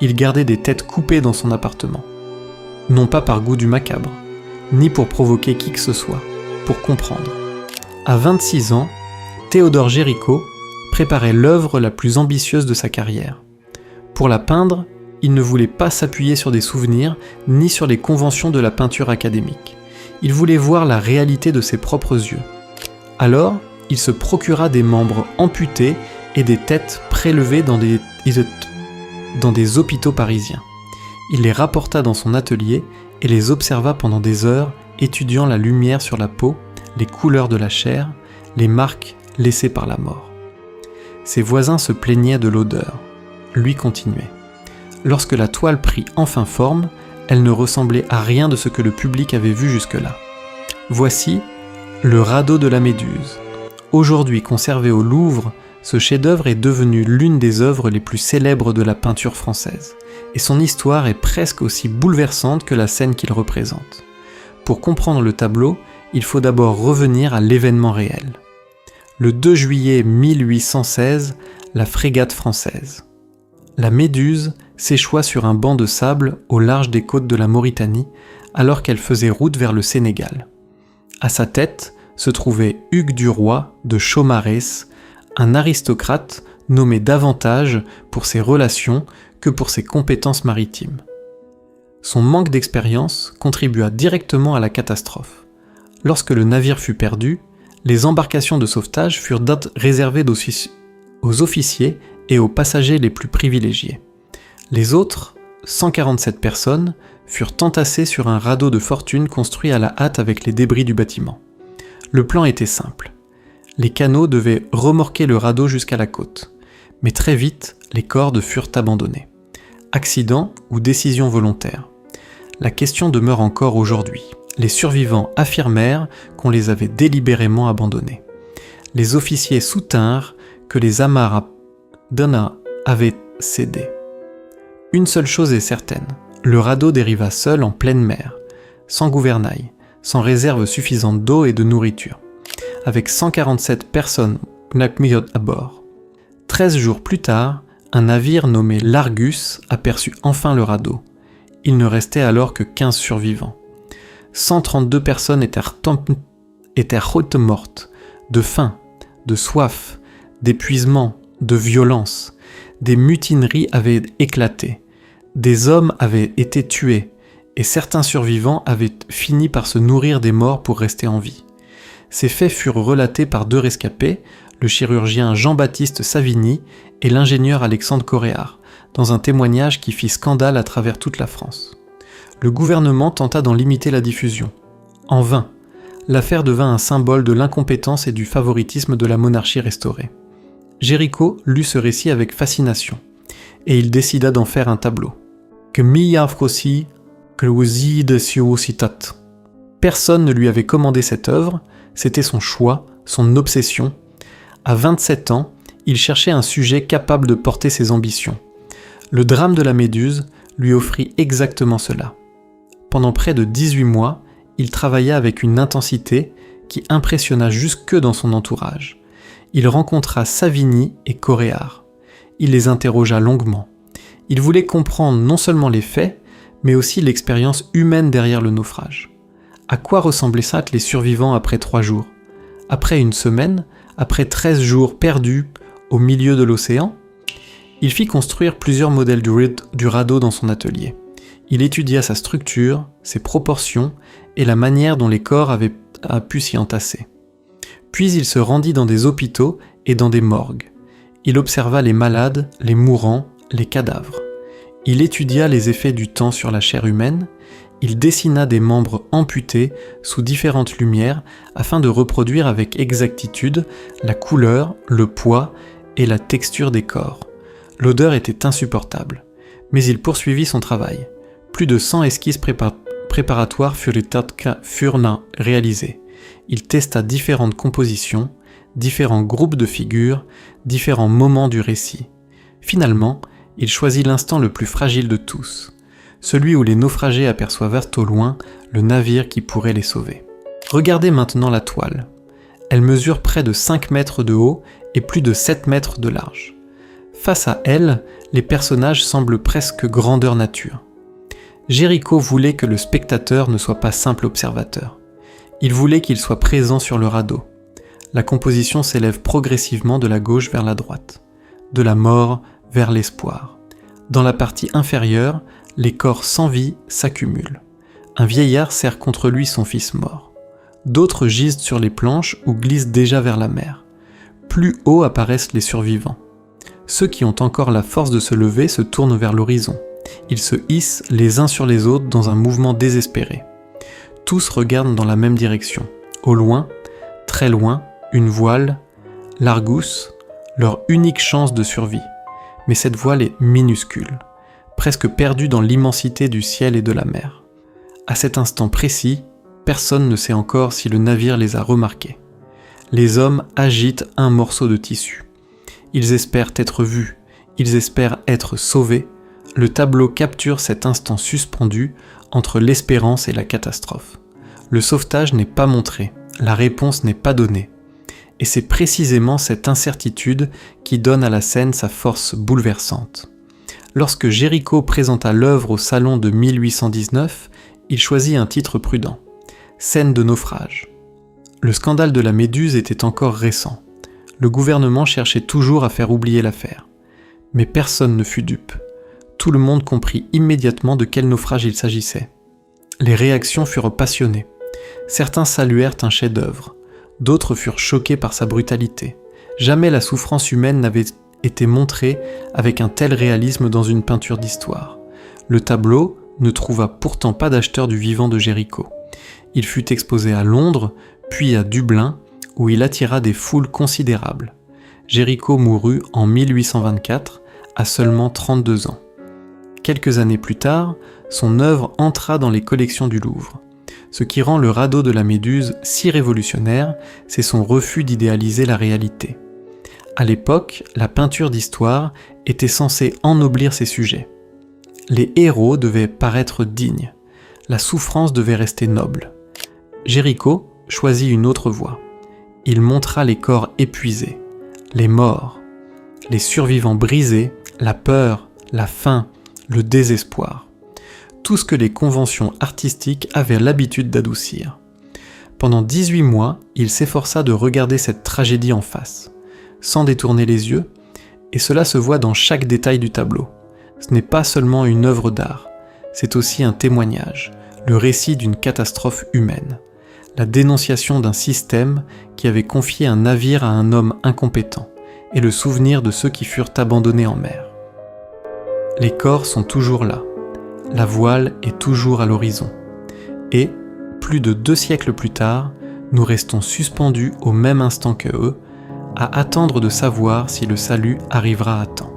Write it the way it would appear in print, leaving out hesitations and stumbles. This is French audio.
il gardait des têtes coupées dans son appartement. Non pas par goût du macabre, ni pour provoquer qui que ce soit, pour comprendre. À 26 ans, Théodore Géricault préparait l'œuvre la plus ambitieuse de sa carrière. Pour la peindre, il ne voulait pas s'appuyer sur des souvenirs ni sur les conventions de la peinture académique. Il voulait voir la réalité de ses propres yeux. Alors, il se procura des membres amputés et des têtes prélevées dans des hôpitaux parisiens. Il les rapporta dans son atelier et les observa pendant des heures, étudiant la lumière sur la peau, les couleurs de la chair, les marques laissées par la mort. Ses voisins se plaignaient de l'odeur. Lui continuait. Lorsque la toile prit enfin forme, elle ne ressemblait à rien de ce que le public avait vu jusque-là. Voici le radeau de la Méduse. Aujourd'hui conservé au Louvre, ce chef-d'œuvre est devenu l'une des œuvres les plus célèbres de la peinture française, et son histoire est presque aussi bouleversante que la scène qu'il représente. Pour comprendre le tableau, il faut d'abord revenir à l'événement réel. Le 2 juillet 1816, la frégate française. La Méduse s'échoua sur un banc de sable au large des côtes de la Mauritanie, alors qu'elle faisait route vers le Sénégal. À sa tête se trouvait Hugues du Roy de Chaumarès, un aristocrate nommé davantage pour ses relations que pour ses compétences maritimes. Son manque d'expérience contribua directement à la catastrophe. Lorsque le navire fut perdu, les embarcations de sauvetage furent réservées aux officiers et aux passagers les plus privilégiés. Les autres, 147 personnes, furent entassées sur un radeau de fortune construit à la hâte avec les débris du bâtiment. Le plan était simple. Les canots devaient remorquer le radeau jusqu'à la côte. Mais très vite, les cordes furent abandonnés. Accident ou décision volontaire? La question demeure encore aujourd'hui. Les survivants affirmèrent qu'on les avait délibérément abandonnés. Les officiers soutinrent que les amarres d'Anna avaient cédé. Une seule chose est certaine, le radeau dériva seul en pleine mer, sans gouvernail, sans réserve suffisante d'eau et de nourriture, avec 147 personnes à bord. 13 jours plus tard, un navire nommé l'Argus aperçut enfin le radeau. Il ne restait alors que 15 survivants. 132 personnes étaient mortes, de faim, de soif, d'épuisement, de violence. Des mutineries avaient éclaté, des hommes avaient été tués, et certains survivants avaient fini par se nourrir des morts pour rester en vie. Ces faits furent relatés par deux rescapés, le chirurgien Jean-Baptiste Savigny et l'ingénieur Alexandre Coréard, dans un témoignage qui fit scandale à travers toute la France. Le gouvernement tenta d'en limiter la diffusion. En vain, l'affaire devint un symbole de l'incompétence et du favoritisme de la monarchie restaurée. Géricault lut ce récit avec fascination, et il décida d'en faire un tableau. Que mia frossi, que usi de citat. Personne ne lui avait commandé cette œuvre, c'était son choix, son obsession. À 27 ans, il cherchait un sujet capable de porter ses ambitions. Le drame de la Méduse lui offrit exactement cela. Pendant près de 18 mois, il travailla avec une intensité qui impressionna jusque dans son entourage. Il rencontra Savigny et Coréard. Il les interrogea longuement. Il voulait comprendre non seulement les faits, mais aussi l'expérience humaine derrière le naufrage. À quoi ressemblaient les survivants après 3 jours? Après une semaine? Après 13 jours perdus au milieu de l'océan? Il fit construire plusieurs modèles du radeau dans son atelier. Il étudia sa structure, ses proportions et la manière dont les corps avaient pu s'y entasser. Puis il se rendit dans des hôpitaux et dans des morgues. Il observa les malades, les mourants, les cadavres. Il étudia les effets du temps sur la chair humaine. Il dessina des membres amputés sous différentes lumières afin de reproduire avec exactitude la couleur, le poids et la texture des corps. L'odeur était insupportable, mais il poursuivit son travail. Plus de 100 esquisses préparatoires furent réalisées. Il testa différentes compositions, différents groupes de figures, différents moments du récit. Finalement, il choisit l'instant le plus fragile de tous, celui où les naufragés aperçoivent au loin le navire qui pourrait les sauver. Regardez maintenant la toile. Elle mesure près de 5 mètres de haut et plus de 7 mètres de large. Face à elle, les personnages semblent presque grandeur nature. Géricault voulait que le spectateur ne soit pas simple observateur. Il voulait qu'il soit présent sur le radeau. La composition s'élève progressivement de la gauche vers la droite, de la mort vers l'espoir. Dans la partie inférieure, les corps sans vie s'accumulent. Un vieillard serre contre lui son fils mort. D'autres gisent sur les planches ou glissent déjà vers la mer. Plus haut apparaissent les survivants. Ceux qui ont encore la force de se lever se tournent vers l'horizon. Ils se hissent les uns sur les autres dans un mouvement désespéré. Tous regardent dans la même direction. Au loin, très loin, une voile, l'Argus, leur unique chance de survie. Mais cette voile est minuscule, presque perdue dans l'immensité du ciel et de la mer. À cet instant précis, personne ne sait encore si le navire les a remarqués. Les hommes agitent un morceau de tissu. Ils espèrent être vus, ils espèrent être sauvés. Le tableau capture cet instant suspendu entre l'espérance et la catastrophe. Le sauvetage n'est pas montré, la réponse n'est pas donnée. Et c'est précisément cette incertitude qui donne à la scène sa force bouleversante. Lorsque Géricault présenta l'œuvre au salon de 1819, il choisit un titre prudent, Scène de naufrage. Le scandale de la Méduse était encore récent. Le gouvernement cherchait toujours à faire oublier l'affaire. Mais personne ne fut dupe. Tout le monde comprit immédiatement de quel naufrage il s'agissait. Les réactions furent passionnées. Certains saluèrent un chef-d'œuvre. D'autres furent choqués par sa brutalité. Jamais la souffrance humaine n'avait été montrée avec un tel réalisme dans une peinture d'histoire. Le tableau ne trouva pourtant pas d'acheteur du vivant de Géricault. Il fut exposé à Londres, puis à Dublin, où il attira des foules considérables. Géricault mourut en 1824, à seulement 32 ans. Quelques années plus tard, son œuvre entra dans les collections du Louvre. Ce qui rend le radeau de la Méduse si révolutionnaire, c'est son refus d'idéaliser la réalité. À l'époque, la peinture d'histoire était censée ennoblir ses sujets. Les héros devaient paraître dignes, la souffrance devait rester noble. Géricault choisit une autre voie. Il montra les corps épuisés, les morts, les survivants brisés, la peur, la faim, le désespoir. Tout ce que les conventions artistiques avaient l'habitude d'adoucir. Pendant 18 mois, il s'efforça de regarder cette tragédie en face, sans détourner les yeux, et cela se voit dans chaque détail du tableau. Ce n'est pas seulement une œuvre d'art, c'est aussi un témoignage, le récit d'une catastrophe humaine, la dénonciation d'un système qui avait confié un navire à un homme incompétent, et le souvenir de ceux qui furent abandonnés en mer. Les corps sont toujours là, la voile est toujours à l'horizon, et, plus de 2 siècles plus tard, nous restons suspendus au même instant que eux, à attendre de savoir si le salut arrivera à temps.